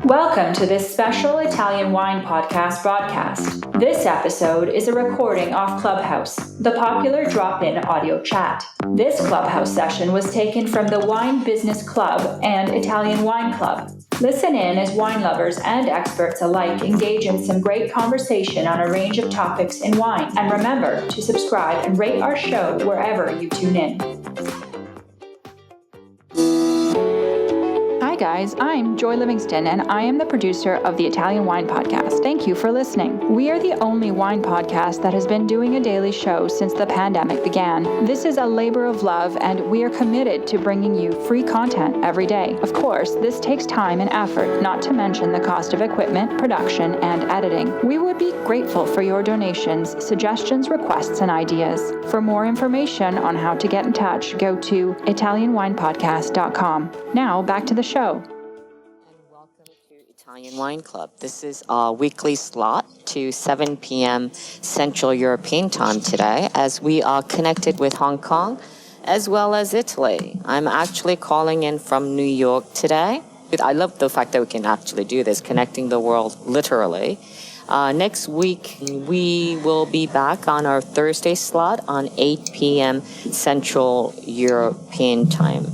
Welcome to this special Italian wine podcast broadcast. This episode is a recording off Clubhouse, the popular drop-in audio chat. This Clubhouse session was taken from the Wine Business Club and Italian Wine Club. Listen in as wine lovers and experts alike engage in some great conversation on a range of topics in wine. And remember to subscribe and rate our show wherever you tune in. Hi guys, I'm Joy Livingston and I am the producer of the Italian Wine Podcast. Thank you for listening. We are the only wine podcast that has been doing a daily show since the pandemic began. This is a labor of love and we are committed to bringing you free content every day. Of course, this takes time and effort, not to mention the cost of equipment, production, and editing. We would be grateful for your donations, suggestions, requests, and ideas. For more information on how to get in touch, go to ItalianWinePodcast.com. Now, back to the show. And welcome to Italian Wine Club. This is our weekly slot to 7 p.m. Central European Time today, as we are connected with Hong Kong as well as Italy. I'm actually calling in from New York today. I love the fact that we can actually do this, connecting the world literally. Next week, we will be back on our Thursday slot on 8 p.m. Central European Time.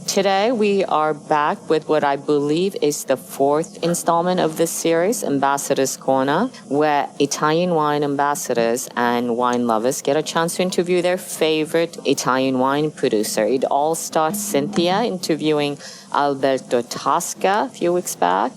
Today, we are back with what I believe is the fourth installment of this series, Ambassadors Corner, where Italian wine ambassadors and wine lovers get a chance to interview their favorite Italian wine producer. It all starts Cynthia interviewing Alberto Tasca a few weeks back.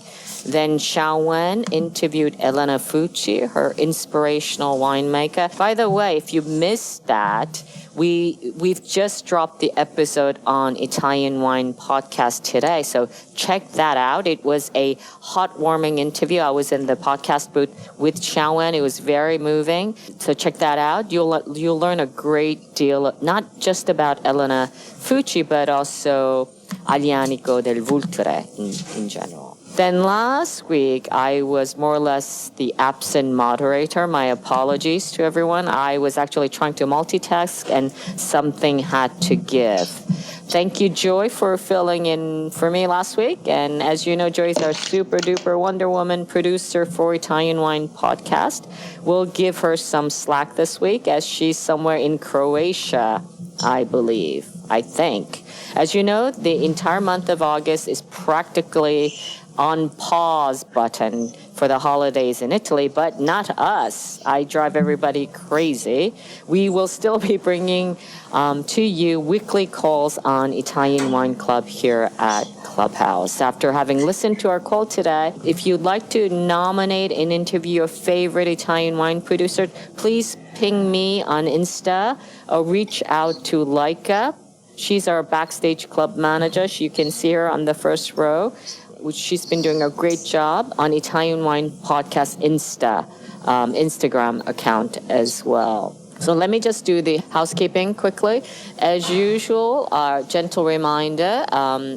Then Xiao Wen interviewed Elena Fucci, her inspirational winemaker. By the way, if you missed that, we've just dropped the episode on Italian Wine Podcast today, so check that out. It was a heartwarming interview. I was in the podcast booth with Xiao Wen. It was very moving, so check that out. You'll learn a great deal, not just about Elena Fucci, but also Aglianico del Vulture in general. Then last week, I was more or less the absent moderator. My apologies to everyone. I was actually trying to multitask and something had to give. Thank you, Joy, for filling in for me last week. And as you know, Joy is our super duper Wonder Woman producer for Italian Wine Podcast. We'll give her some slack this week as she's somewhere in Croatia, I think. As you know, the entire month of August is practically on pause button for the holidays in Italy, but not us. I drive everybody crazy. We will still be bringing to you weekly calls on Italian Wine Club here at Clubhouse. After having listened to our call today, if you'd like to nominate and interview your favorite Italian wine producer, please ping me on Insta or reach out to Laika. She's our backstage club manager. You can see her on the first row, which she's been doing a great job on Italian Wine Podcast Instagram account as well. So let me just do the housekeeping quickly. As usual, our gentle reminder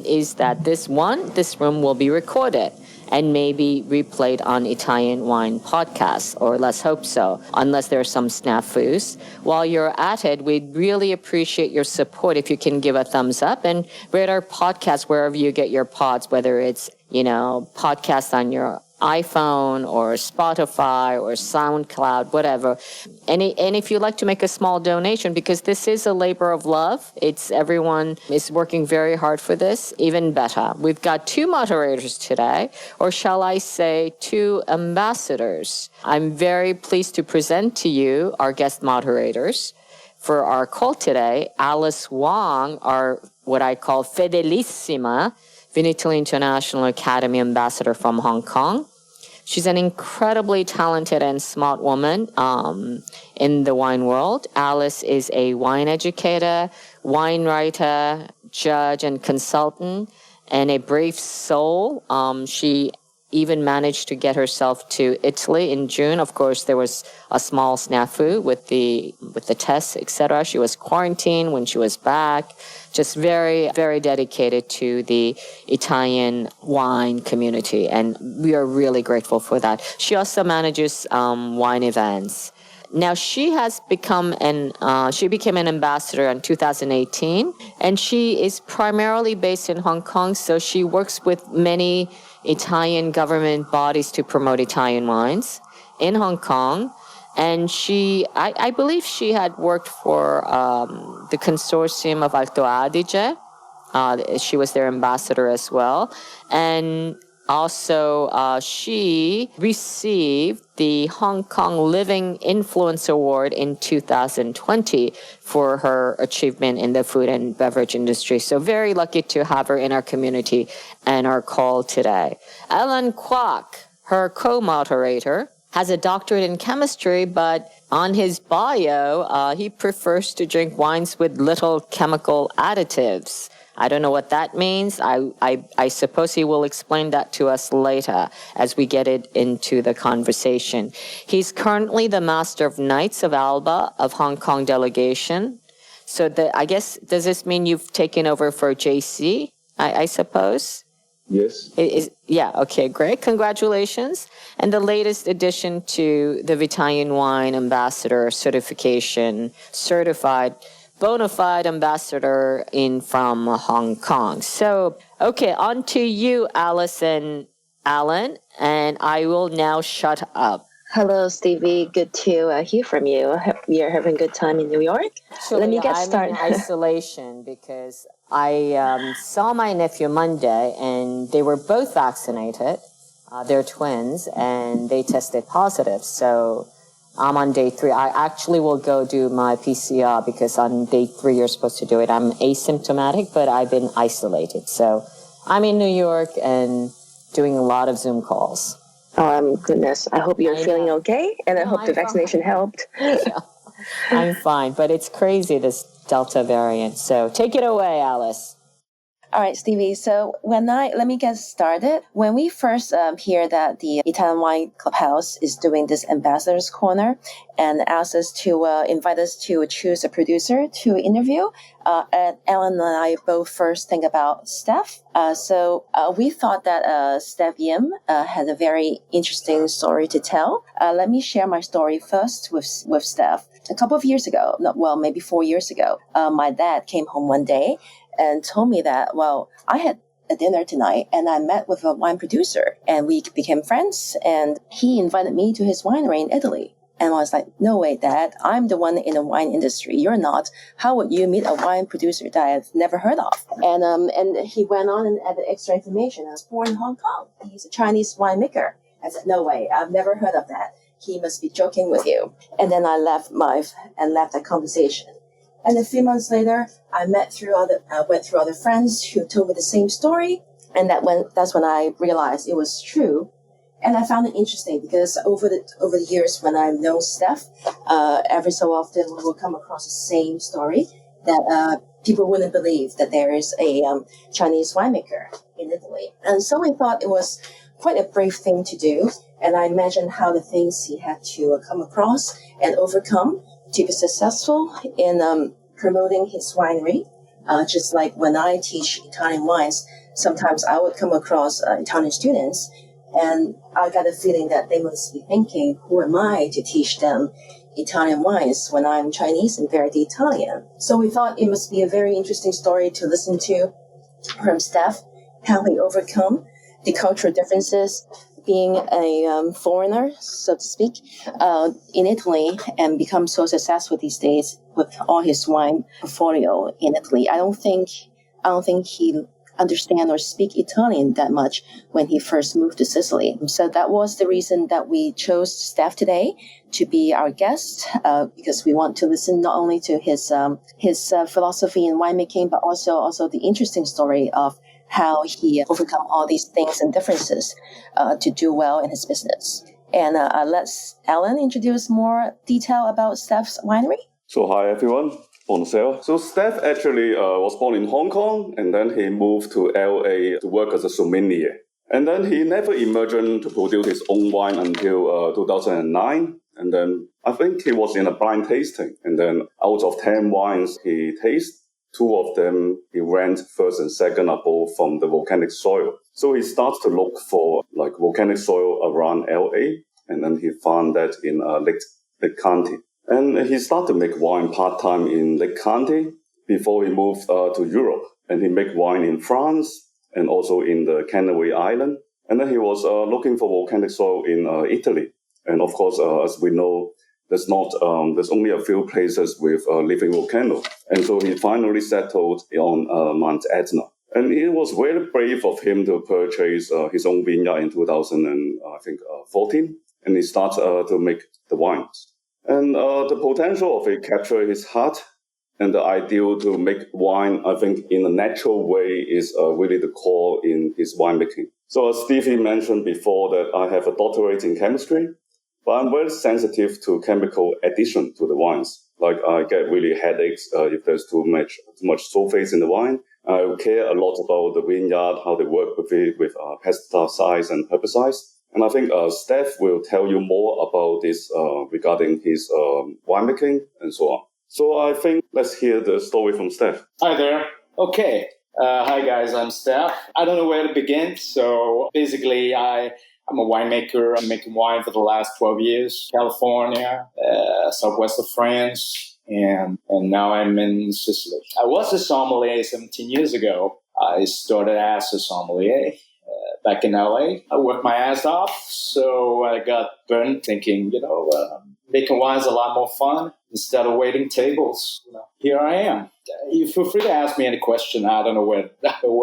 is that this room will be recorded and maybe replayed on Italian Wine Podcast, or let's hope so, unless there are some snafus. While you're at it, we'd really appreciate your support if you can give a thumbs up and rate our podcast wherever you get your pods, whether it's, podcasts on your iPhone or Spotify or SoundCloud, whatever. And if you'd like to make a small donation, because this is a labor of love, everyone is working very hard for this, even better. We've got 2 moderators today, or shall I say 2 ambassadors. I'm very pleased to present to you our guest moderators. For our call today, Alice Wong, our what I call Fedelissima Vinitaly International Academy ambassador from Hong Kong. She's an incredibly talented and smart woman in the wine world. Alice is a wine educator, wine writer, judge, and consultant, and a brave soul. She even managed to get herself to Italy in June. Of course, there was a small snafu with the tests, etc. She was quarantined when she was back. Just very, very dedicated to the Italian wine community, and we are really grateful for that. She also manages wine events. Now she has become she became an ambassador in 2018, and she is primarily based in Hong Kong. So she works with many Italian government bodies to promote Italian wines in Hong Kong. And I believe she had worked for the consortium of Alto Adige. She was their ambassador as well. And also, she received the Hong Kong Living Influence Award in 2020 for her achievement in the food and beverage industry. So very lucky to have her in our community and our call today. Alan Kwok, her co-moderator, has a doctorate in chemistry, but on his bio, he prefers to drink wines with little chemical additives. I don't know what that means. I suppose he will explain that to us later as we get it into the conversation. He's currently the Master of Knights of Alba of Hong Kong delegation. So I guess, does this mean you've taken over for JC, I suppose? Yes. Yeah, okay, great. Congratulations. And the latest addition to the Italian Wine Ambassador certification, certified bona fide ambassador from Hong Kong. So, okay, on to you, Alice and Alan, and I will now shut up. Hello, Stevie. Good to hear from you. I hope you're having a good time in New York. Actually, Let me get started. I'm in isolation because I saw my nephew Monday, and they were both vaccinated. They're twins, and they tested positive. So I'm on day 3. I actually will go do my PCR because on day 3 you're supposed to do it. I'm asymptomatic, but I've been isolated. So I'm in New York and doing a lot of Zoom calls. Oh, goodness. I hope you're feeling okay, and I hope the vaccination helped. Yeah, I'm fine, but it's crazy, this Delta variant. So take it away, Alice. All right, Stevie. So let me get started. When we first hear that the Italian Wine Clubhouse is doing this Ambassador's Corner and asked us to invite us to choose a producer to interview, Ellen and I both first think about Stef. So we thought that Stef Yim had a very interesting story to tell. Let me share my story first with Stef. A couple of years ago, maybe 4 years ago, my dad came home one day and told me that, I had a dinner tonight and I met with a wine producer and we became friends, and he invited me to his winery in Italy. And I was like, no way, Dad, I'm the one in the wine industry. You're not. How would you meet a wine producer that I've never heard of? And he went on and added extra information. I was born in Hong Kong. He's a Chinese winemaker. I said, no way, I've never heard of that. He must be joking with you. And then I left that conversation. And a few months later, I went through other friends who told me the same story, and that's when I realized it was true. And I found it interesting because over the years when I've known Stef, every so often we will come across the same story that people wouldn't believe that there is a Chinese winemaker in Italy. And so we thought it was quite a brave thing to do. And I imagined how the things he had to come across and overcome to be successful in promoting his winery. Just like when I teach Italian wines, sometimes I would come across Italian students, and I got a feeling that they must be thinking, who am I to teach them Italian wines when I'm Chinese and very Italian? So we thought it must be a very interesting story to listen to from Stef, how he overcome the cultural differences, being a foreigner, so to speak, in Italy, and become so successful these days with all his wine portfolio in Italy. I don't think he understand or speak Italian that much when he first moved to Sicily. So that was the reason that we chose Stef today to be our guest, because we want to listen not only to his philosophy in winemaking, but also the interesting story of how he overcome all these things and differences to do well in his business. And let's Alan introduce more detail about Stef's winery. So hi everyone, bonjour. So Stef actually was born in Hong Kong, and then he moved to LA to work as a sommelier. And then he never imagined to produce his own wine until 2009. And then I think he was in a blind tasting. And then out of 10 wines he tasted, 2 of them he ranked first and second are both from the volcanic soil. So he starts to look for like volcanic soil around LA, and then he found that in Lake Lake County. And he started to make wine part-time in Lake County before he moved to Europe. And he made wine in France and also in the Canary Islands. And then he was looking for volcanic soil in Italy. And of course, as we know, there's only a few places with living volcano. And so he finally settled on Mount Etna. And it was very brave of him to purchase his own vineyard in 2014. And he started to make the wines. And the potential of it captured his heart. And the ideal to make wine, I think, in a natural way is really the core in his winemaking. So as Stevie mentioned before that I have a doctorate in chemistry, but I'm very sensitive to chemical addition to the wines. Like I get really headaches if there's too much sulfates in the wine. I care a lot about the vineyard, how they work with it, with pesticides and herbicides. And I think Stef will tell you more about this regarding his winemaking and so on. So I think let's hear the story from Stef. Hi there. Okay. Hi guys, I'm Stef. I don't know where to begin. So basically I'm a winemaker. I'm making wine for the last 12 years. California, southwest of France, and now I'm in Sicily. I was a sommelier 17 years ago. I started as a sommelier back in LA. I worked my ass off, so I got burned thinking, making wine is a lot more fun. Instead of waiting tables, here I am. You feel free to ask me any question. I don't know where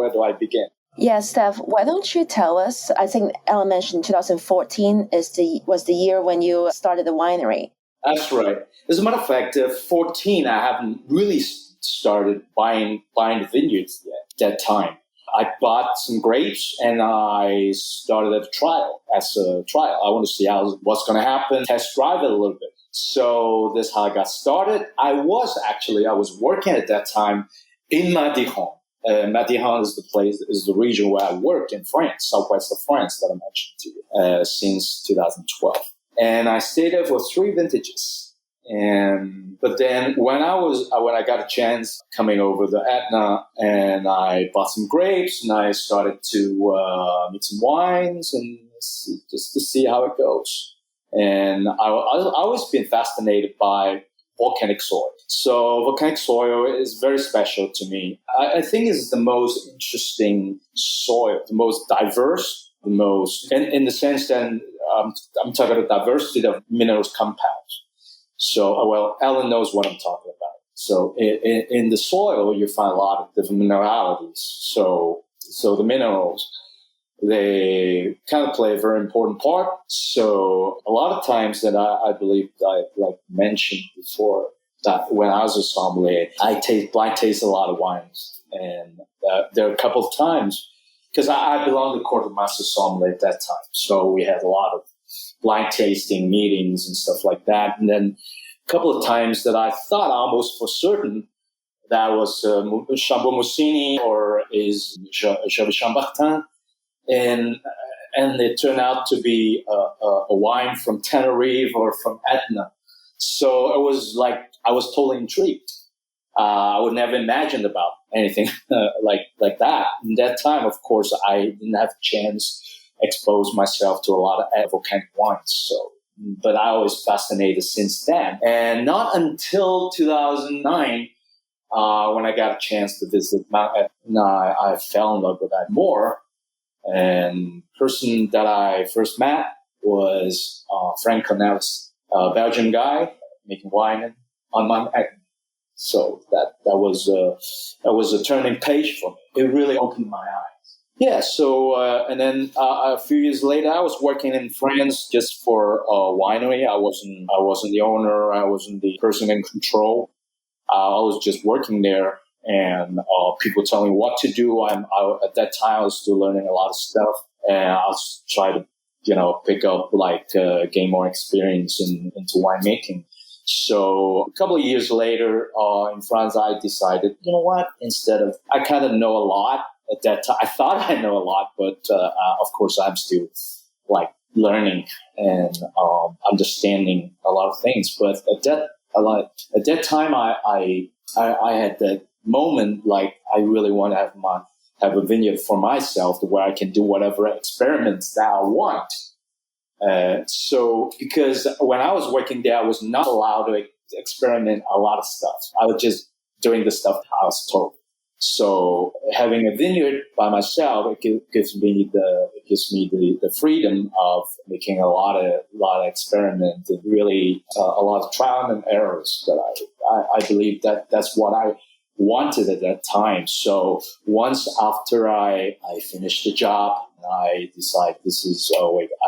do I begin. Yeah, Steph, why don't you tell us? I think Ellen mentioned 2014 was the year when you started the winery. That's right. As a matter of fact, 14, I haven't really started buying the vineyards yet at that time. I bought some grapes and I started as a trial. I want to see what's going to happen, test drive it a little bit. So this is how I got started. I was working at that time in Madiran. Madiran is the region where I work in France, southwest of France that I mentioned to you, since 2012. And I stayed there for 3 vintages. But then when I got a chance coming over the Etna and I bought some grapes and I started to make some wines and just to see how it goes. And I've always been fascinated by volcanic soil. So volcanic soil is very special to me. I think it's the most interesting soil, the most diverse, in the sense that I'm talking about diversity of minerals compounds. So, Ellen knows what I'm talking about. So in the soil, you find a lot of different mineralities. So the minerals, they kind of play a very important part. So a lot of times that I believe I mentioned before that when I was a sommelier, I blind taste a lot of wines. And there are a couple of times, because I belonged to the Court of Master Sommelier at that time. So we had a lot of blind tasting meetings and stuff like that. And then a couple of times that I thought almost for certain that was Chambon Mussini or is Chambertin. And it turned out to be a wine from Tenerife or from Etna. So it was like I was totally intrigued. I would never imagined about anything like that. In that time, of course, I didn't have a chance to expose myself to a lot of volcanic wines. So, but I was fascinated since then. And not until 2009, when I got a chance to visit Mount Etna, I fell in love with that more. And the person that I first met was Frank Cornelis, a Belgian guy making wine on Mount Etna. So that was a turning page for me. It really opened my eyes. Yeah. So and then a few years later, I was working in France just for a winery. I wasn't the owner. I wasn't the person in control. I was just working there. And people tell me what to do. At that time, I was still learning a lot of stuff, and I was trying to, pick up gain more experience into winemaking. So a couple of years later, in France, I decided, you know what? I kind of know a lot at that time. I thought I know a lot, but of course, I'm still learning and understanding a lot of things. But at that time, I had that moment, I really want to have a vineyard for myself where I can do whatever experiments that I want. So because when I was working there, I was not allowed to experiment a lot of stuff. I was just doing the stuff I was told. So having a vineyard by myself, it gives me the freedom of making a lot of experiments and really a lot of trial and errors that I believe that's what I wanted at that time. So once after I finished the job, I decided this is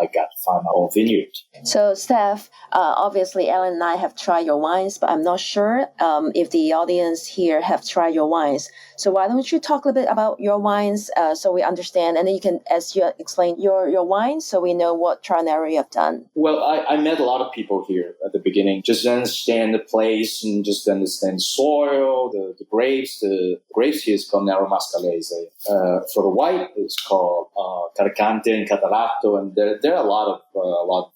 I got to find my own vineyard. So, Stef, obviously, Alan and I have tried your wines, but I'm not sure if the audience here have tried your wines. So why don't you talk a little bit about your wines so we understand, and then you can, as you explain your wines, so we know what trial and error you have done. Well, I met a lot of people here at the beginning, just to understand the place and just to understand soil, the grapes. The grapes here is called Nero Mascalese. For the white, it's called Carcante and Catarato, and there are a lot of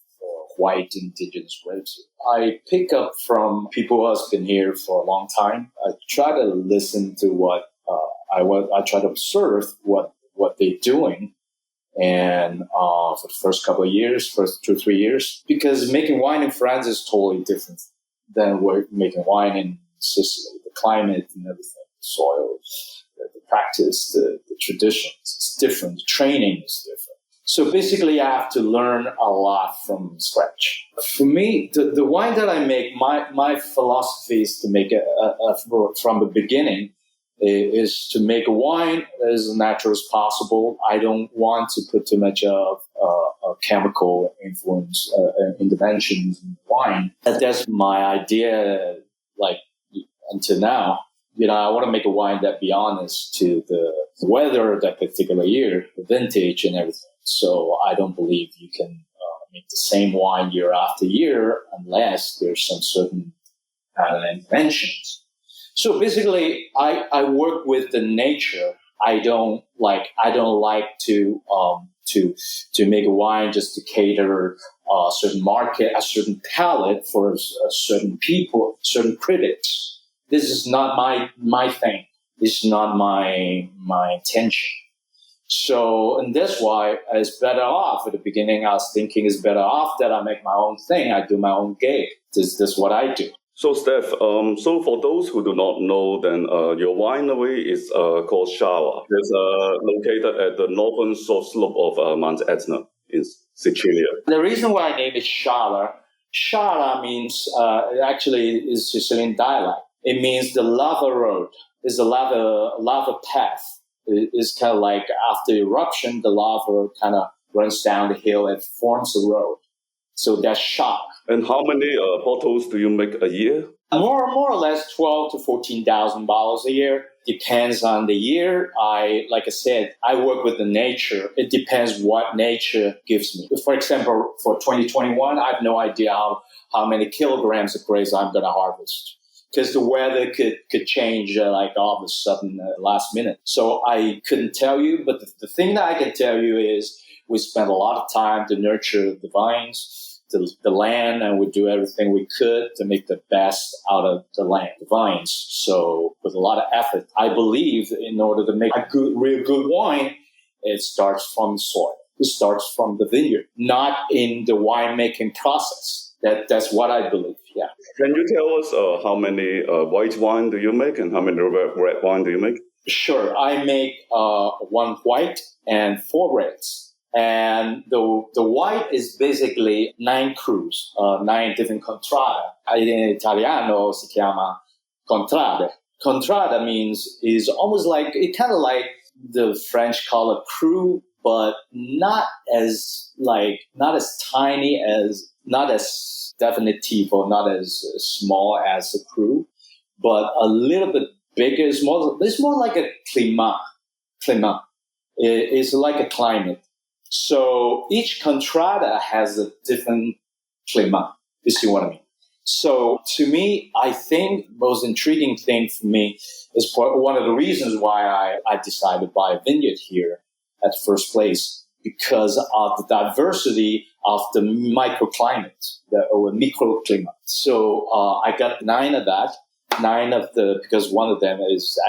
white indigenous grapes. I pick up from people who have been here for a long time. I try to listen to what I try to observe what they're doing, and for the first couple of years, first 2 or 3 years, because making wine in France is totally different than making wine in Sicily. The climate and everything, the soil, the practice, the traditions, it's different. The training is different. So basically, I have to learn a lot from scratch. For me, the wine that I make, my philosophy is to make from the beginning, is to make a wine as natural as possible. I don't want to put too much of chemical influence, interventions in wine. That's my idea, like, until now. I want to make a wine that be honest to the weather that particular year, the vintage and everything. So I don't believe you can make the same wine year after year unless there's some certain interventions. So basically, I work with the nature. I don't like to make a wine just to cater a certain market, a certain palate for a certain people, certain critics. This is not my thing. This is not my intention. So, and that's why it's better off. At the beginning, I was thinking it's better off that I make my own thing. I do my own gig. This is what I do. So, Stef, so for those who do not know, then your winery is called Sciara. It's located at the northern slope of Mount Etna in Sicily. The reason why I named it Sciara means, actually is Sicilian dialect. It means the lava road. It's a lava path. It's kind of like after eruption, the lava kind of runs down the hill and forms a road. So that's Sciara. And how many bottles do you make a year? More or less 12 to 14,000 bottles a year. Depends on the year. Like I said, I work with the nature. It depends what nature gives me. For example, for 2021, I have no idea how many kilograms of grapes I'm going to harvest, because the weather could change like all of a sudden last minute. So I couldn't tell you, but the thing that I can tell you is we spent a lot of time to nurture the vines, the land, and we do everything we could to make the best out of the land, the vines. So with a lot of effort, I believe in order to make a real good wine, it starts from the soil. It starts from the vineyard, not in the winemaking process. That's what I believe, yeah. Can you tell us how many white wine do you make and how many red wine do you make? Sure. I make 1 white and 4 reds. And the white is basically 9 crus, 9 different Contrada. In Italiano si chiama Contrada. Contrada is almost like, it kind of like the French call it cru, but not as tiny as, not as definitive or not as small as a cru, but a little bit bigger. It's more like a climat. It's like a climate. So each Contrada has a different climat. You see what I mean? So to me, I think the most intriguing thing for me is one of the reasons why I decided to buy a vineyard here at the first place, because of the diversity of the microclimate, or microclimate. So I got 9 of that, because one of them is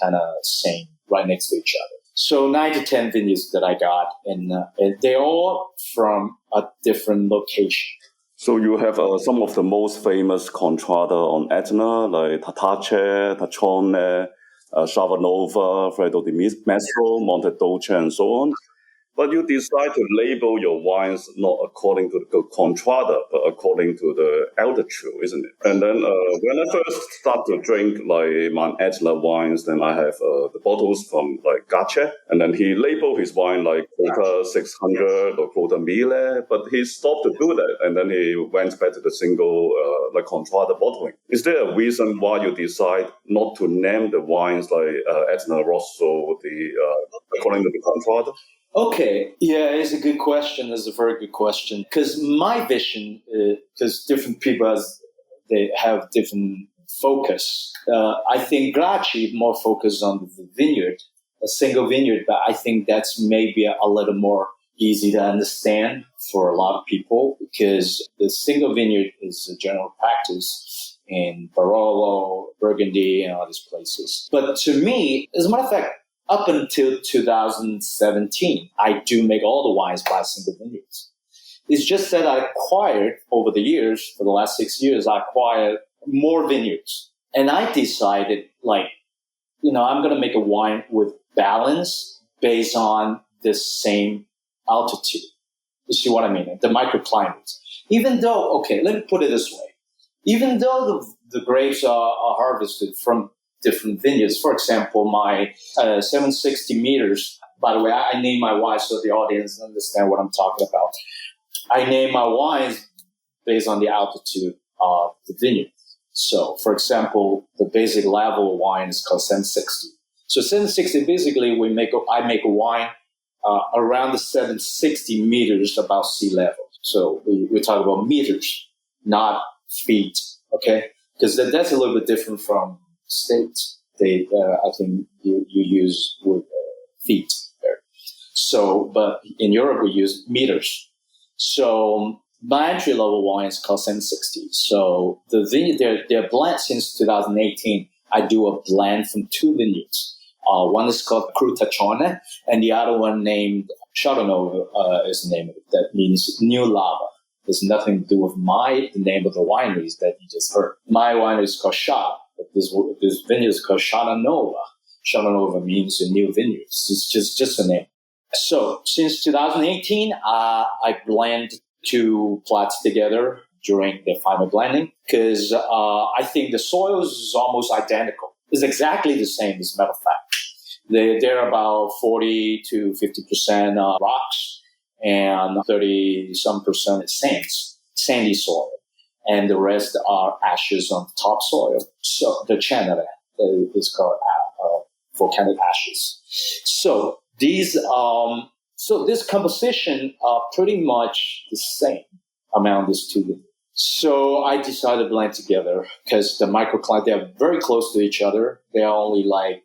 kind of same right next to each other. So 9 to 10 vineyards that I got, and they're all from a different location. So you have some of the most famous Contrada on Etna, like Taccione, Shavanova, Freddo di Mestro, Monte Dolce, and so on. But you decide to label your wines not according to the Contrada, but according to the altitude, isn't it? And then when I first start to drink like Mount Etna wines, then I have the bottles from like Gace, and then he labeled his wine like Quota 600 or Quota 1000, but he stopped to do that, and then he went back to the single like Contrada bottling. Is there a reason why you decide not to name the wines like Etna Rosso, according to the Contrada? Okay, yeah, it's a good question. It's a very good question. Because my vision, because different people, they have different focus. I think Gracchi more focused on the vineyard, a single vineyard, but I think that's maybe a little more easy to understand for a lot of people, because the single vineyard is a general practice in Barolo, Burgundy, and all these places. But to me, as a matter of fact, up until 2017, I do make all the wines by single vineyards. It's just that I acquired over the years, for the last 6 years, I acquired more vineyards. And I decided, I'm going to make a wine with balance based on the same altitude. You see what I mean? The microclimate. Even though, okay, let me put it this way. Even though the grapes are harvested from different vineyards. For example, my 760 meters, by the way, I name my wines so the audience understand what I'm talking about. I name my wines based on the altitude of the vineyard. So, for example, the basic level of wine is called 760. So 760, basically, I make a wine around the 760 meters above sea level. So we talk about meters, not feet, okay? Because that's a little bit different from States. I think you use with feet there. So, but in Europe we use meters. So my entry level wine is called 760. So the vineyard, they're blend since 2018. I do a blend from 2 vineyards. One is called Cru Taccione, and the other one named Sharanova is the name of it. That means new lava. There's nothing to do with the name of the wineries that you just heard. My winery is called Sciara. This vineyard is called Sharanova. Sharanova means a new vineyard. It's just a name. So since 2018, I blend 2 plots together during the final blending because I think the soils is almost identical. It's exactly the same, as a matter of fact. They're about 40 to 50% rocks and 30-some% sandy soil. And the rest are ashes on the topsoil. So the Canary is called volcanic ashes. So these, this composition are pretty much the same among these 2 vineyards. So I decided to blend together because the microclimate, they're very close to each other. They're only like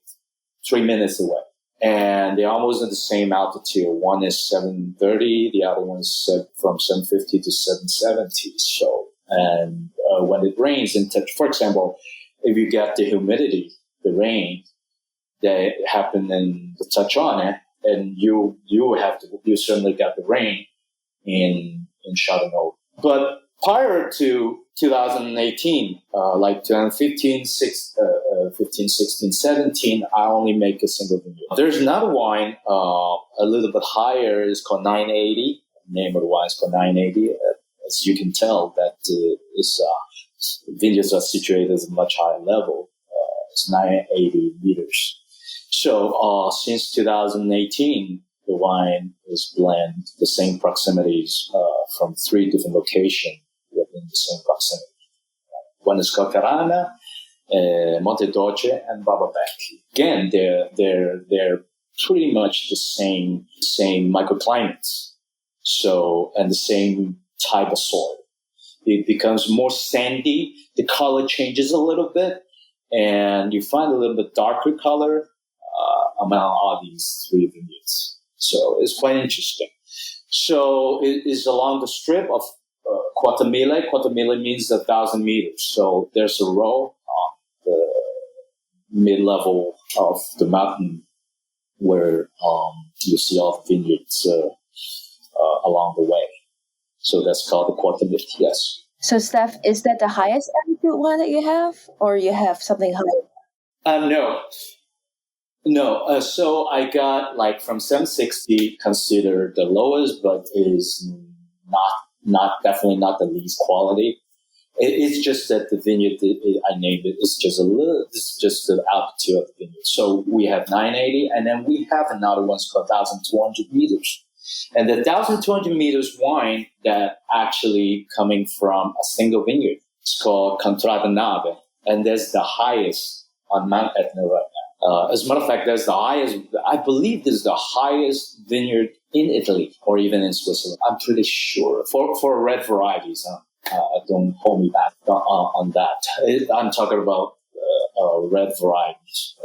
3 minutes away. And they're almost at the same altitude. One is 730, the other one is from 750 to 770. So, and when it rains, for example, if you get the humidity, the rain that happened in the Taccione, and you certainly got the rain in Chardonnay. But prior to 2018, like 2015, 15, 16, 17, I only make a single vineyard. There's another wine, a little bit higher, it's called 980. The name of the wine is called 980. As you can tell, that vineyards are situated at a much higher level. It's 980 meters. So since 2018, the wine is blended the same proximities from 3 different locations within the same proximity. One is called Carana, Monte Dolce, and Bababecchi. Again, they're pretty much the same microclimates. So, and the same type of soil. It becomes more sandy. The color changes a little bit, and you find a little bit darker color among all these 3 vineyards. So it's quite interesting. So it is along the strip of Quota 1000. Quota 1000 means 1,000 meters. So there's a row on the mid-level of the mountain where you see all the vineyards along the way. So that's called the Quartermint, yes. So, Steph, is that the highest altitude one that you have, or you have something higher? No. So I got like from 760 considered the lowest, but is not definitely not the least quality. It's just that the vineyard I named it is just it's just the altitude of the vineyard. So we have 980, and then we have another one called 1,200 meters. And the 1,200 meters wine that actually coming from a single vineyard. It's called Contrada Nave, and that's the highest on Mount Etna right now. As a matter of fact, that's the highest. I believe this is the highest vineyard in Italy or even in Switzerland. I'm pretty sure for red varieties. Don't hold me back on that. I'm talking about red varieties,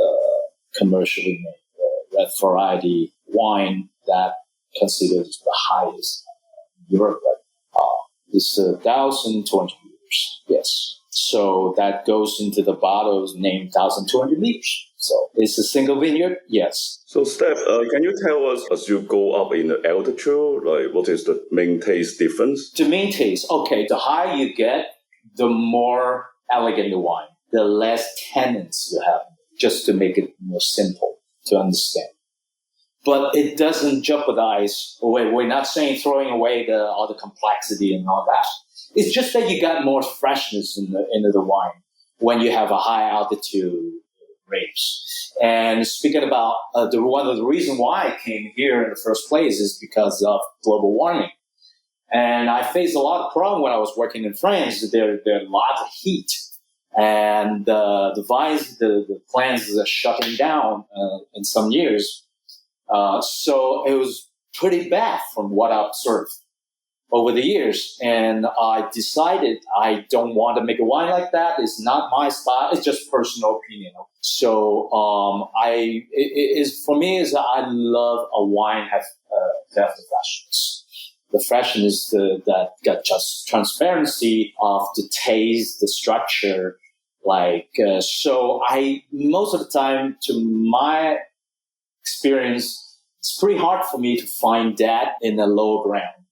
commercially made red variety wine that considered the highest in Europe. It's 1,200 meters. Yes. So that goes into the bottles named 1,200 liters. So it's a single vineyard. Yes. So, Steph, can you tell us, as you go up in the altitude, like what is the main taste difference? The main taste, okay, the higher you get, the more elegant the wine, the less tannins you have, just to make it more simple to understand. But it doesn't jeopardize. We're not saying throwing away all the complexity and all that. It's just that you got more freshness in the wine when you have a high altitude grapes. And speaking about one of the reasons why I came here in the first place is because of global warming. And I faced a lot of problem when I was working in France. There are lots of heat, and the vines, the plants are shutting down in some years. So it was pretty bad from what I observed over the years. And I decided I don't want to make a wine like that. It's not my style. It's just personal opinion. So for me is I love a wine to have the freshness. The freshness that got just transparency of the taste, the structure. So most of the time, to my experience, it's pretty hard for me to find that in the lower ground,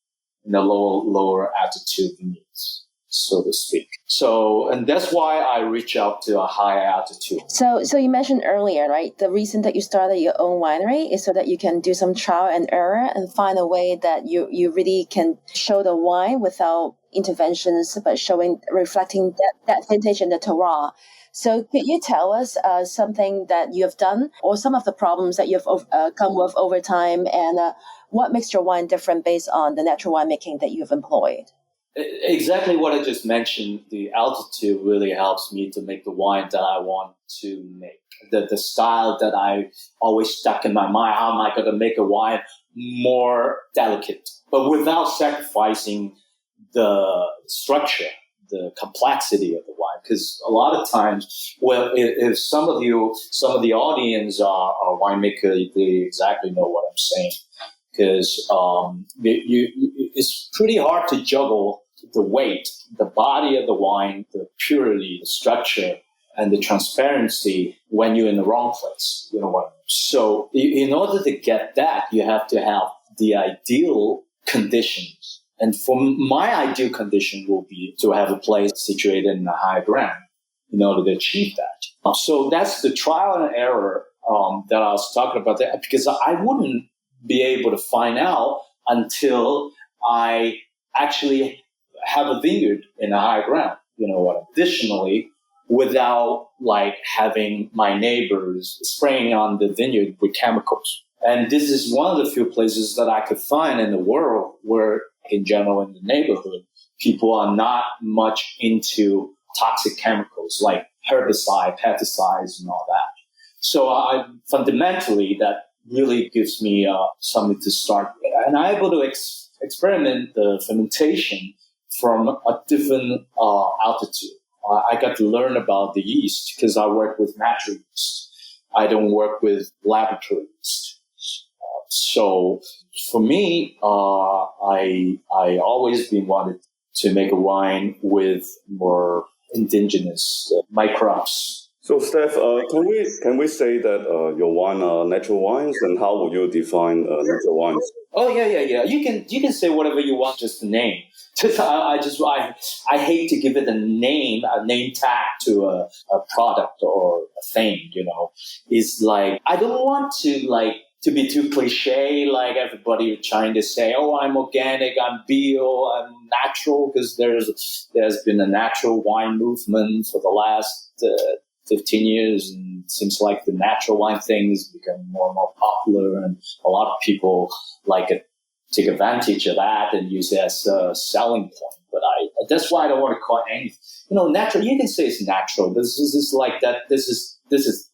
in the lower altitude vineyards, so to speak. So, and that's why I reach out to a higher altitude. So you mentioned earlier, right? The reason that you started your own winery is so that you can do some trial and error and find a way that you really can show the wine without interventions, but reflecting that vintage and the terroir. So could you tell us something that you have done or some of the problems that you've come with over time, and what makes your wine different based on the natural winemaking that you've employed? Exactly what I just mentioned. The altitude really helps me to make the wine that I want to make. The style that I always stuck in my mind, how am I going to make a wine more delicate, but without sacrificing the structure, the complexity of the wine. Because a lot of times, if some of the audience are winemaker, they exactly know what I'm saying. Because it's pretty hard to juggle the weight, the body of the wine, the purity, the structure, and the transparency when you're in the wrong place. You know what I mean? So in order to get that, you have to have the ideal conditions. And for my ideal condition will be to have a place situated in the high ground in order to achieve that. So that's the trial and error that I was talking about there, because I wouldn't be able to find out until I actually have a vineyard in the high ground. You know what? Additionally, without having my neighbors spraying on the vineyard with chemicals. And this is one of the few places that I could find in the world where, in general, in the neighborhood, people are not much into toxic chemicals like herbicide, pesticides, and all that. So fundamentally, that really gives me something to start with. And I'm able to experiment the fermentation from a different altitude. I got to learn about the yeast because I work with natural yeast. I don't work with laboratory yeast. So for me, I always been wanted to make a wine with more indigenous microbes. So, Steph, can we say that your wine are natural wines, and how would you define natural wines? Oh yeah. You can say whatever you want, just the name. I hate to give it a name tag to a product or a thing. It's like I don't want to be too cliche, like everybody trying to say, "Oh, I'm organic, I'm bio, I'm natural," because there's been a natural wine movement for the last 15 years, and it seems like the natural wine thing is becoming more and more popular, and a lot of people take advantage of that and use it as a selling point. But that's why I don't want to call it anything. Natural. You can say it's natural. This is like that. This is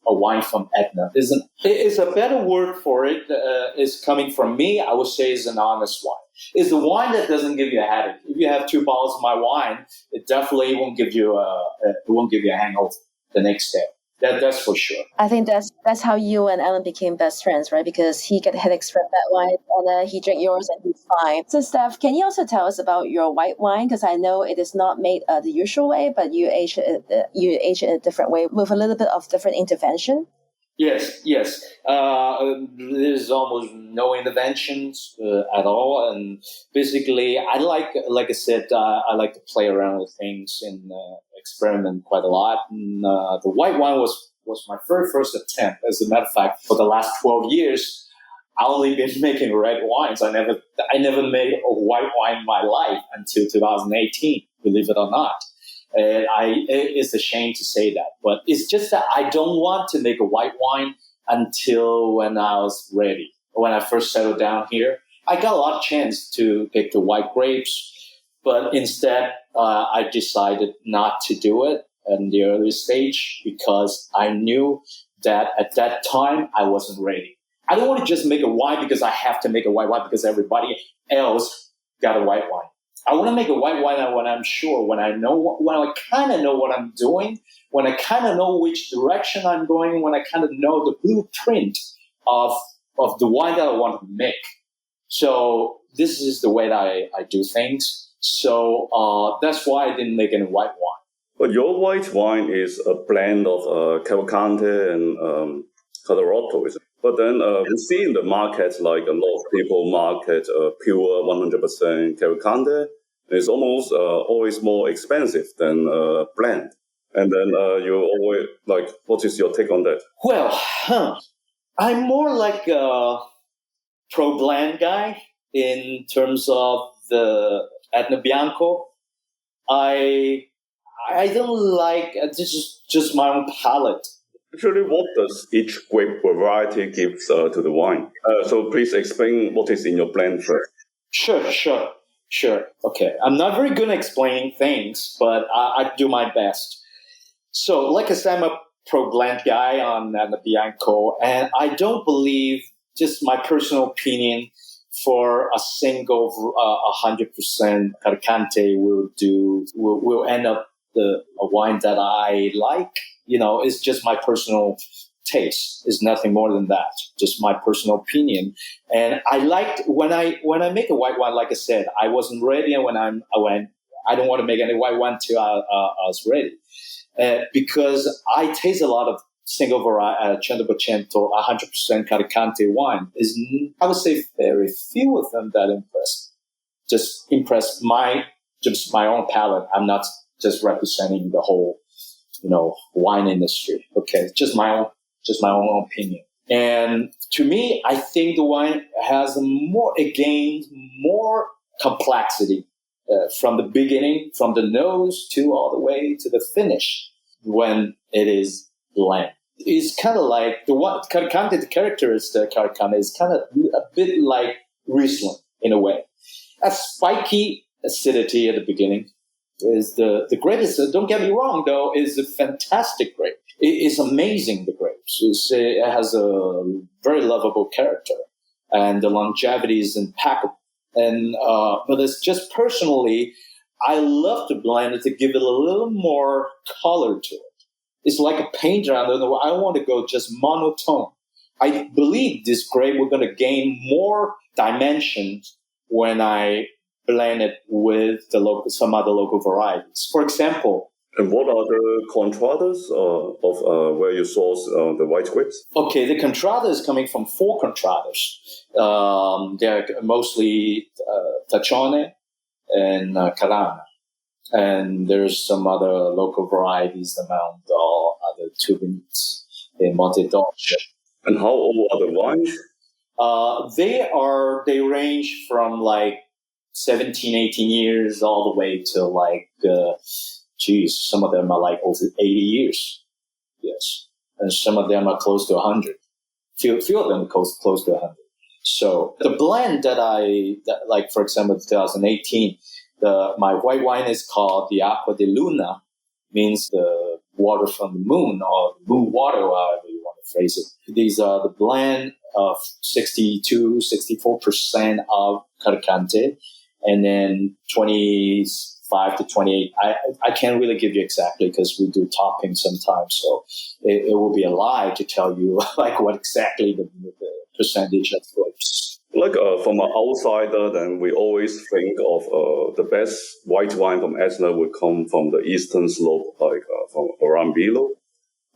a wine from Etna. It's a better word for it. Is coming from me. I would say is an honest wine. It's the wine that doesn't give you a headache. If you have 2 bottles of my wine, it definitely won't give you a hangover the next day. That's for sure. I think that's how you and Alan became best friends, right? Because he get headaches from that wine, and he drank yours, and he's fine. So, Steph, can you also tell us about your white wine? Because I know it is not made the usual way, but you age it in a different way with a little bit of different intervention. Yes. There's almost no interventions at all, and basically, like I said, I like to play around with things and experiment quite a lot. And the white wine was my very first attempt. As a matter of fact, for the last 12 years, I only been making red wines. I never made a white wine in my life until 2018. Believe it or not. It's a shame to say that, but it's just that I don't want to make a white wine until when I was ready. When I first settled down here, I got a lot of chance to pick the white grapes, but instead I decided not to do it in the early stage because I knew that at that time I wasn't ready. I don't want to just make a wine because I have to make a white wine because everybody else got a white wine. I want to make a white wine when I'm sure, when I kind of know what I'm doing, when I kind of know which direction I'm going, when I kind of know the blueprint of the wine that I want to make. So this is the way that I do things. So that's why I didn't make any white wine. But your white wine is a blend of Cavalcante and Colorado, isn't it? But then we see in the market, like a lot of people market pure 100% Cavalcante. It's almost always more expensive than blend. And then you always, like, what is your take on that? Well, I'm more like a pro-blend guy in terms of the Etna Bianco. I don't like, this is just my own palate. Actually, what does each grape variety give to the wine? So please explain what is in your blend first. Sure. Okay. I'm not very good at explaining things, but I do my best. So, like I said, I'm a pro-blend guy on the Bianco, and I don't believe, just my personal opinion, for a single 100% Cavalcante will end up a wine that I like. It's just my personal taste. It's nothing more than that. Just my personal opinion. And I liked when I make a white wine. Like I said, I wasn't ready, and when I don't want to make any white wine till I was ready, because I taste a lot of single variety 100% Cavalcante wine. I would say very few of them that impress my own palate. I'm not just representing the whole wine industry. Okay, just my own opinion. And to me, I think the wine has more complexity from the beginning, from the nose to all the way to the finish when it is blend. It's kind of like Cavalcante, the characteristic Cavalcante is kind of a bit like Riesling in a way. A spiky acidity at the beginning. Is the grape is, don't get me wrong though, is a fantastic grape. It is amazing, the grapes. It has a very lovable character, and the longevity is impeccable. And but it's just personally, I love to blend it to give it a little more color to it. It's like a painter. I don't want to go just monotone. I believe this grape we're going to gain more dimensions when I blend it with some other local varieties. For example, And what are the contradas of where you source the white grapes? Okay, the Contrada is coming from 4 Contradas. They're mostly Taccione and Carana. And there's some other local varieties, the Mount other 2 vineyards in Mount Etna. And how old are the wines? They range from like 17, 18 years all the way to like, some of them are like over 80 years. Yes. And some of them are close to 100. Few of them are close to 100. So the blend like for example, 2018, my white wine is called the Aqua de Luna, means the water from the moon or moon water, however you want to phrase it. These are the blend of 64% of Carcante, and then 25 to 28. I can't really give you exactly because we do topping sometimes, so it will be a lie to tell you like what exactly the percentage of grapes. Like from an outsider, then we always think of the best white wine from Etna would come from the eastern slope, like from around below.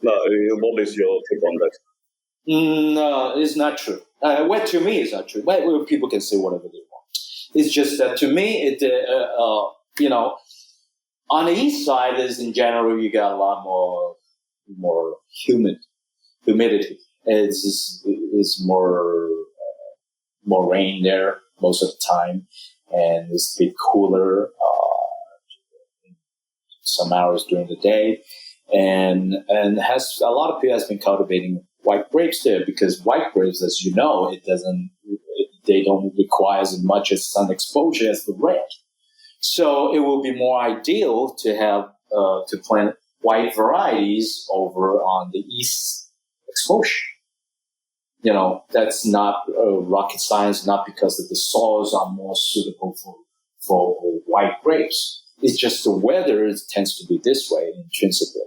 Now, what is your take on that? No, it's not true. Well, to me, it's not true. Well, people can say whatever they want. It's just that to me, on the east side is in general you got a lot more humidity. It's more rain there most of the time, and it's a bit cooler some hours during the day, and has a lot of people has been cultivating white grapes there because white grapes, as you know, they don't require as much as sun exposure as the red. So it will be more ideal to have to plant white varieties over on the east exposure. That's not rocket science, not because the soils are more suitable for white grapes. It's just the weather tends to be this way intrinsically.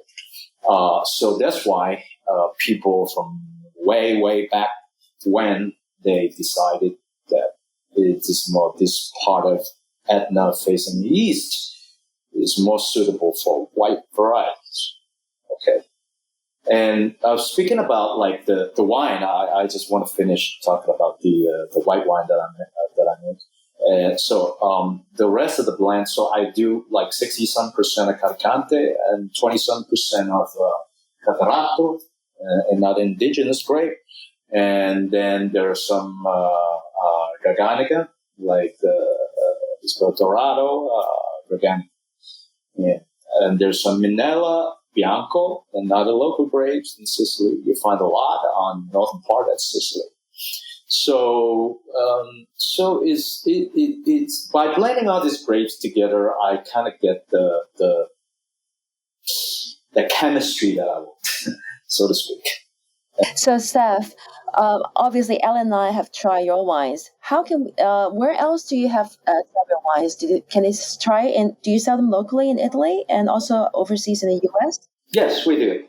So that's why people from way, way back when they decided that this part of Etna facing the east is more suitable for white varieties. Okay. And speaking about like the wine, I just want to finish talking about the white wine that I make. And so the rest of the blend, so I do like 60% of Carcante and 27% of Catarato, another indigenous grape. And then there's some Garganica, like it's called Dorado Garganica. Yeah. And there's some Minella Bianco and other local grapes in Sicily. You find a lot on northern part of Sicily. So it's by blending all these grapes together, I kind of get the chemistry that I want, so to speak. So, Steph, obviously, Ellen and I have tried your wines. Where else do you have sell your wines? Can you try and do you sell them locally in Italy and also overseas in the U.S.? Yes, we do.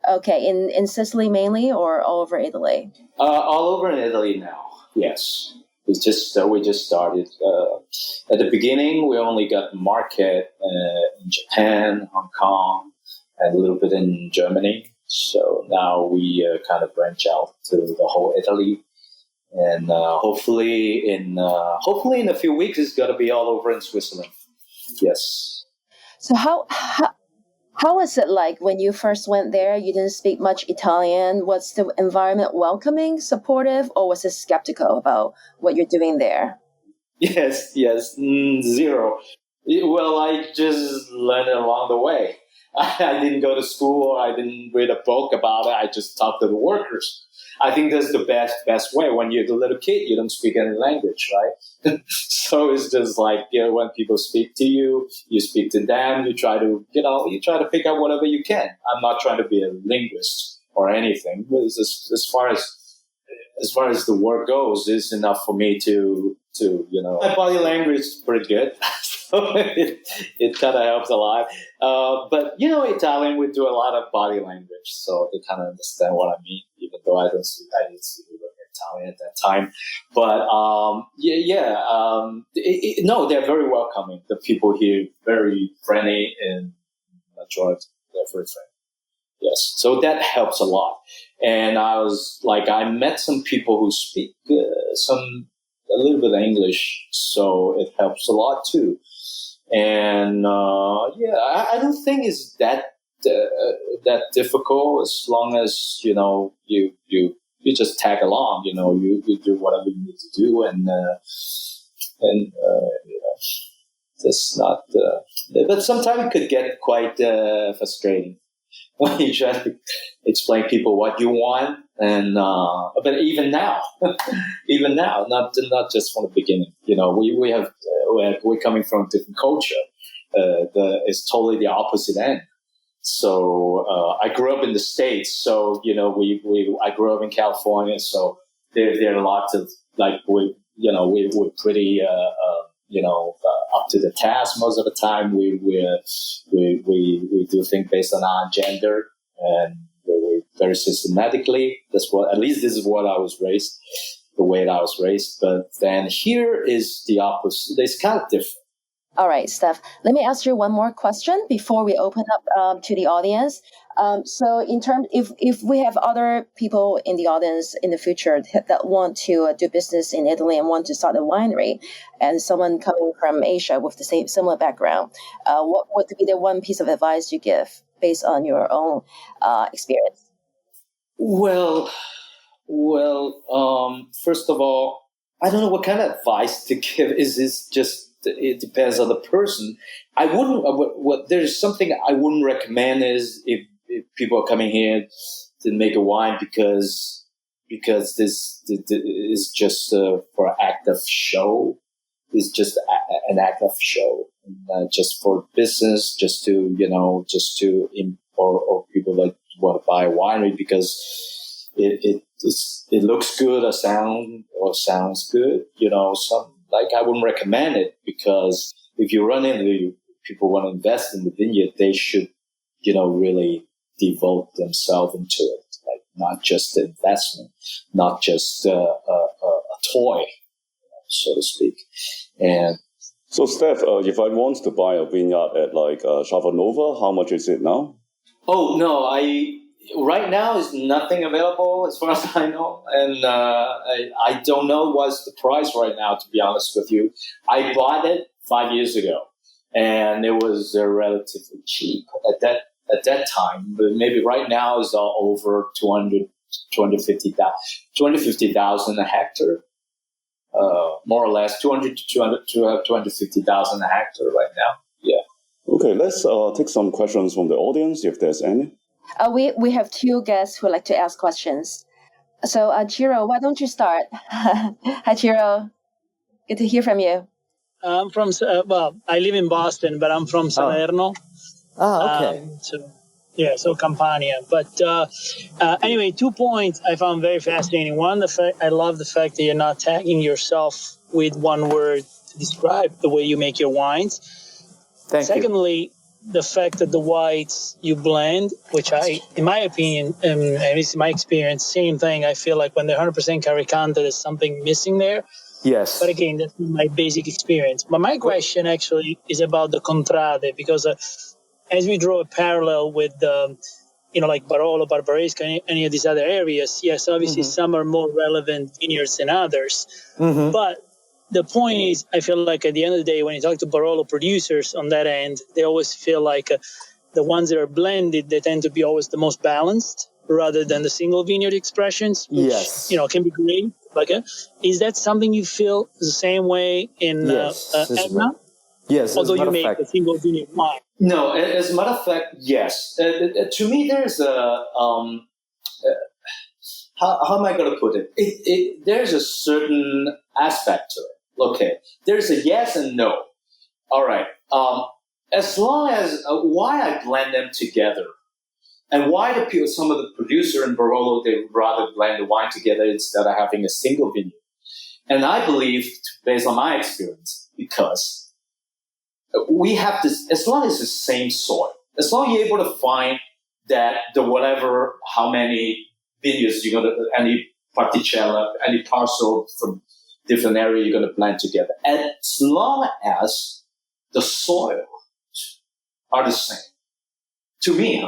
Okay, in Sicily mainly, or all over Italy? All over in Italy now. Yes, we just started. At the beginning, we only got market in Japan, Hong Kong, and a little bit in Germany. So now we kind of branch out to the whole Italy, and hopefully in a few weeks it's going to be all over in Switzerland. Yes. So how was it like when you first went there? You didn't speak much Italian. Was the environment welcoming, supportive, or was it skeptical about what you're doing there? Yes, zero. Well, I just learned it along the way. I didn't go to school. I didn't read a book about it. I just talked to the workers. I think that's the best way. When you're a little kid, you don't speak any language, right? So it's just like, when people speak to you, you speak to them. You try to pick up whatever you can. I'm not trying to be a linguist or anything. But as far as the work goes, it's enough for me to my body language is pretty good. So it kind of helps a lot. But, Italian, we do a lot of body language, so they kind of understand what I mean, even though I didn't speak Italian at that time. But, no, they're very welcoming. The people here, very friendly and majority. They're very friendly. Yes, so that helps a lot. And I met some people who speak a little bit of English, so it helps a lot too. And I don't think it's that difficult as long as you just tag along. You do whatever you need to do, and just not. But sometimes it could get quite frustrating when you try to explain people what you want, and but even now, not just from the beginning. We're coming from a different culture. It's totally the opposite end. So I grew up in the States, so I grew up in California, so there are lots of we're pretty up to the task most of the time. We do things based on our gender, and we very systematically. This is what I was raised, the way that I was raised. But then here is the opposite. It's kind of different. All right, Stef, let me ask you one more question before we open up to the audience. So in terms, if we have other people in the audience in the future that want to do business in Italy and want to start a winery, and someone coming from Asia with the similar background, what would be the one piece of advice you give based on your own experience? Well, first of all, I don't know what kind of advice to give. Is this just? It depends on the person. I wouldn't. There's something I wouldn't recommend is if people are coming here to make a wine because this is just for act of show. It's just an act of show, just for business, just to or people that want to buy a winery because it looks good or sounds good. I wouldn't recommend it because if you run into people want to invest in the vineyard, they should, really devote themselves into it. Not just the investment, not just a toy, so to speak. And so, Stef, if I want to buy a vineyard at Chavanova, how much is it now? Oh no, right now is nothing available as far as I know, and I don't know what's the price right now. To be honest with you, I bought it 5 years ago, and it was relatively cheap at that time. But maybe right now is over 250,000 a hectare, more or less 250,000 a hectare right now. Yeah. Okay, let's take some questions from the audience if there's any. We have two guests who like to ask questions. So, Chiro, why don't you start? Hi, Chiro. Good to hear from you. I'm from, I live in Boston, but I'm from Salerno. Okay. So Campania. But anyway, 2 points I found very fascinating. One, I love the fact that you're not tagging yourself with one word to describe the way you make your wines. Secondly, the fact that the whites you blend, which in my opinion, at least in my experience, same thing. I feel like when they're 100% Caricante, there's something missing there. Yes. But again, that's my basic experience. But my question actually is about the Contrade, because as we draw a parallel with, like Barolo, Barbaresco, any of these other areas, yes, obviously some are more relevant vineyards than others. Mm-hmm. But the point is, I feel like at the end of the day, when you talk to Barolo producers on that end, they always feel like the ones that are blended, they tend to be always the most balanced rather than the single vineyard expressions, which, can be great. Is that something you feel the same way in Etna? Yes. Although you make a single vineyard wine. No, as a matter of fact, yes. To me, there's a... how am I going to put it? There's a certain aspect to it. Okay, there's a yes and no. All right. As long as why I blend them together, and why some of the producer in Barolo they would rather blend the wine together instead of having a single vineyard. And I believe, based on my experience, because we have this. As long as it's the same soil, as long as you're able to find that how many vineyards you're gonna, any particella, any parcel from different area you're going to blend together. As long as the soil are the same, To me,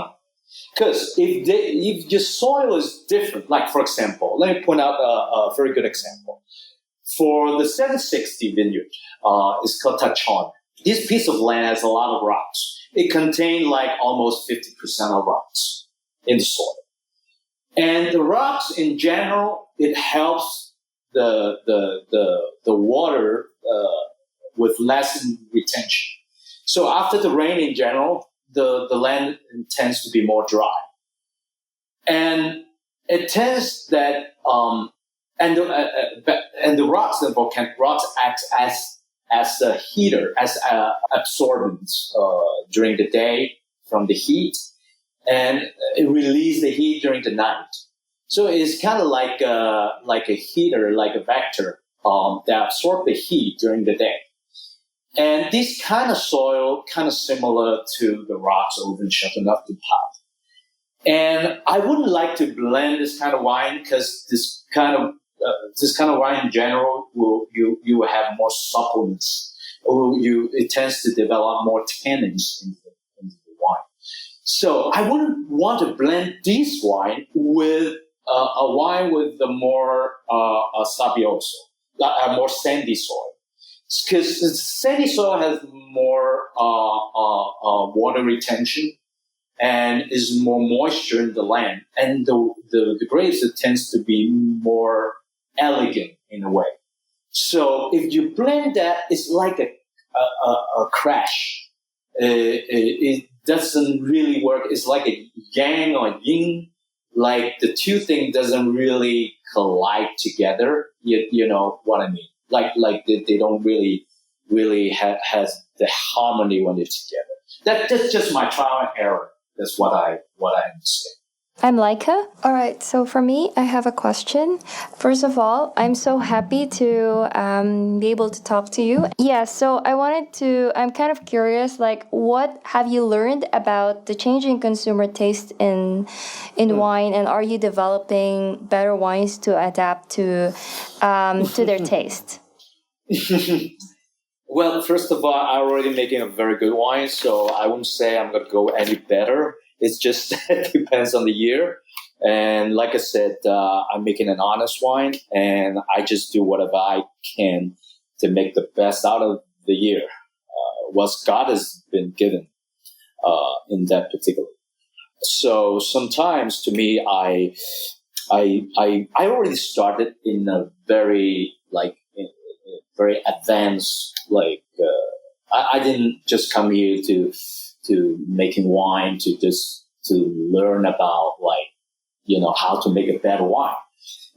because if your soil is different, like for example, let me point out a very good example. For the 760 vineyard, it's called Taccione. This piece of land has a lot of rocks. It contains like almost 50% of rocks in the soil. And the rocks in general, it helps the water with less retention. So after the rain in general, the land tends to be more dry. And it tends that, and the rocks, the volcanic rocks act as a heater, as absorbents during the day from the heat, and it releases the heat during the night. So it's kind of like a heater, like a vector that absorbs the heat during the day. And this kind of soil, kind of similar to the rocks over in Chateauneuf du Pape. And I wouldn't like to blend this kind of wine because this kind of wine in general you will have more supplements. It tends to develop more tannins into the wine. So I wouldn't want to blend this wine with a wine with the more sabbioso, a more sandy soil. Because sandy soil has more water retention and is more moisture in the land, and the grapes, it tends to be more elegant in a way. So if you blend that, it's like a crash. It doesn't really work. It's like a yang or yin. Like the two things doesn't really collide together. You know what I mean? Like they don't really has the harmony when they're together. That's just my trial and error. That's what I understand. I'm Laika. All right, so for me, I have a question. First of all, I'm so happy to be able to talk to you. Yeah, so I'm kind of curious, like, what have you learned about the changing consumer taste in wine, and are you developing better wines to adapt to their taste? Well, first of all, I'm already making a very good wine, so I wouldn't say I'm going to go any better. It's just it depends on the year. And like I said, I'm making an honest wine, and I just do whatever I can to make the best out of the year, what God has been given in that particular. So sometimes, to me, I already started in a very very advanced, I didn't just come here to making wine to learn about how to make a better wine.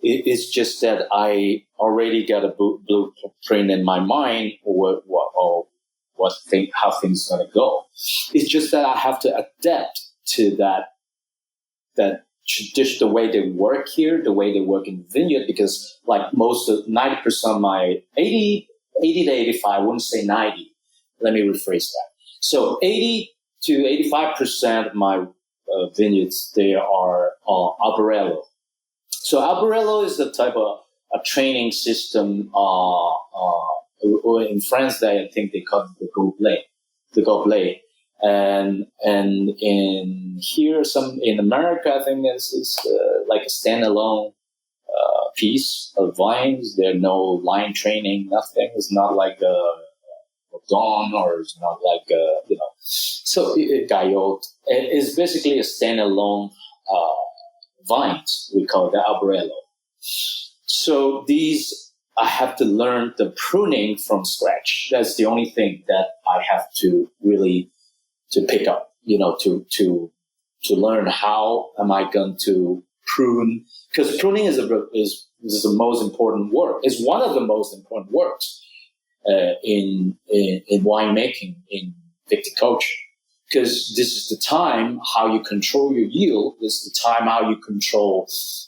It's just that I already got a blueprint in my mind how things are gonna go. It's just that I have to adapt to that tradition, the way they work here, the way they work in the vineyard, because like 90% of my 80 to 85, I wouldn't say 90. Let me rephrase that. So 80 to 85% of my vineyards, they are Albarello. So Albarello is the type of a training system. In France, I think they call it the Goblet. And in here, in America, I think it's like a standalone piece of vines. There's no line training, nothing. It's not like a Dawn, or it's not like So Guyot is basically a standalone vines. We call it Albarello. So these, I have to learn the pruning from scratch. That's the only thing that I have to really to pick up, to learn how am I going to prune, because pruning is the most important work. It's one of the most important works in winemaking, in viticulture, because this is the time how you control your yield. This is the time how you control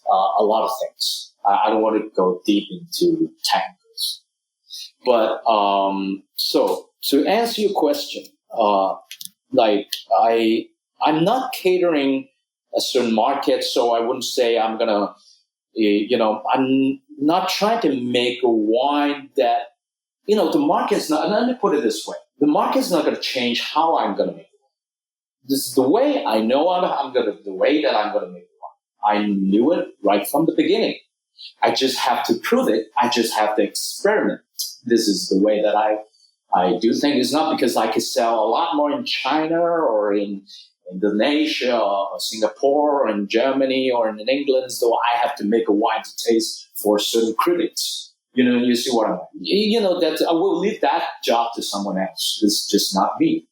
a lot of things. I don't want to go deep into technicals, but so to answer your question, I'm not catering a certain market, so I wouldn't say I'm gonna, I'm not trying to make a wine that, the market's not, and let me put it this way, the market's not gonna change how I'm gonna make it. This is the way I know the way that I'm gonna make wine. I knew it right from the beginning. I just have to prove it. I just have to experiment. This is the way that I do things. It's not because I could sell a lot more in China or in Indonesia or Singapore or in Germany or in England, so I have to make a wine to taste for certain critics. You see what I mean? That I will leave that job to someone else. It's just not me.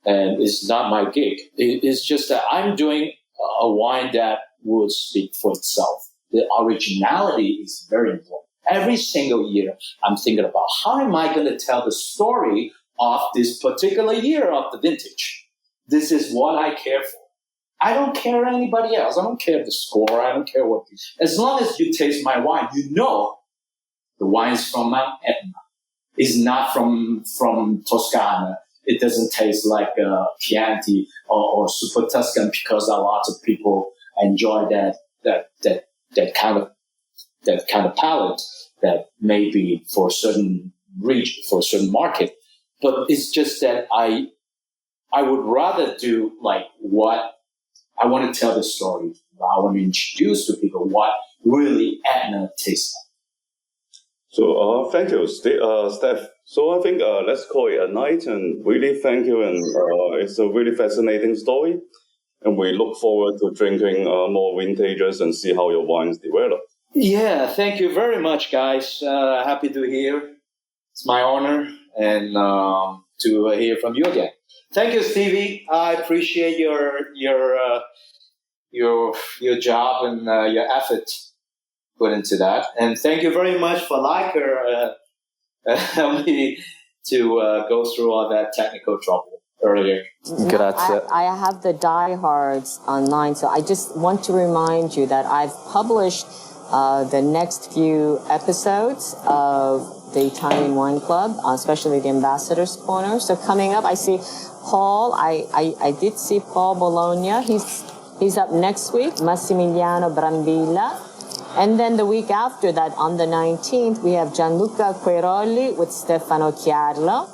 And it's not my gig. It's just that I'm doing a wine that will speak for itself. The originality is very important. Every single year, I'm thinking about how am I going to tell the story of this particular year of the vintage. This is what I care for. I don't care anybody else. I don't care the score. I don't care what. As long as you taste my wine, you know the wine's from Mount Etna. It's not from Toscana. It doesn't taste like Chianti or Super Tuscan because a lot of people enjoy that kind of palate that may be for a certain region, for a certain market. But it's just that I would rather do like what I want to tell the story. I want to introduce to people what really Etna tastes like. So thank you, Stef. So I think let's call it a night, and really thank you. And it's a really fascinating story. And we look forward to drinking more vintages and see how your wines develop. Yeah, thank you very much, guys. Happy to hear. It's my honor and to hear from you again. Thank you, Stevie. I appreciate your job and your effort put into that. And thank you very much for Leica helping me to go through all that technical trouble earlier. Grazie. I have the diehards online, so I just want to remind you that I've published the next few episodes of the Italian Wine Club, especially the Ambassador's Corner. So coming up, I see Paul. I did see Paul Bologna. He's up next week. Massimiliano Brambilla. And then the week after that, on the 19th, we have Gianluca Quirolli with Stefano Chiarlo.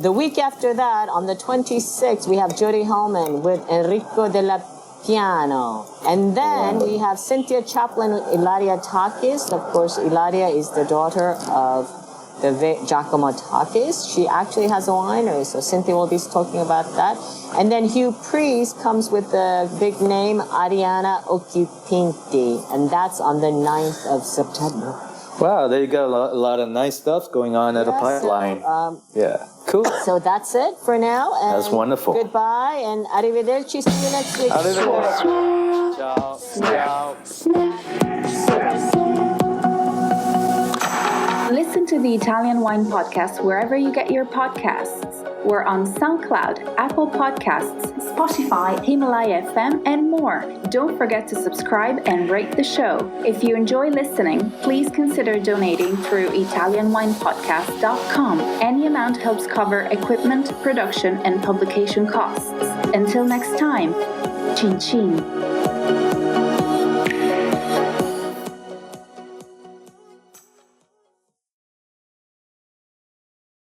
The week after that, on the 26th, we have Jody Holman with Enrico Della Piano. And then we have Cynthia Chaplin with Ilaria Takis. Of course, Ilaria is the daughter of Giacomo Takis. She actually has a winery, so Cynthia will be talking about that. And then Hugh Priest comes with the big name Ariana Occhipinti, and that's on the 9th of September. Wow, there you got a lot of nice stuff going on at the pipeline. Yeah, cool. So that's it for now. And that's wonderful. Goodbye and arrivederci. See you next week. Arrivederci. Ciao. Ciao. Listen to the Italian Wine Podcast wherever you get your podcasts. We're on SoundCloud, Apple Podcasts, Spotify, Himalaya FM, and more. Don't forget to subscribe and rate the show. If you enjoy listening, please consider donating through ItalianWinePodcast.com. Any amount helps cover equipment, production, and publication costs. Until next time, cin cin.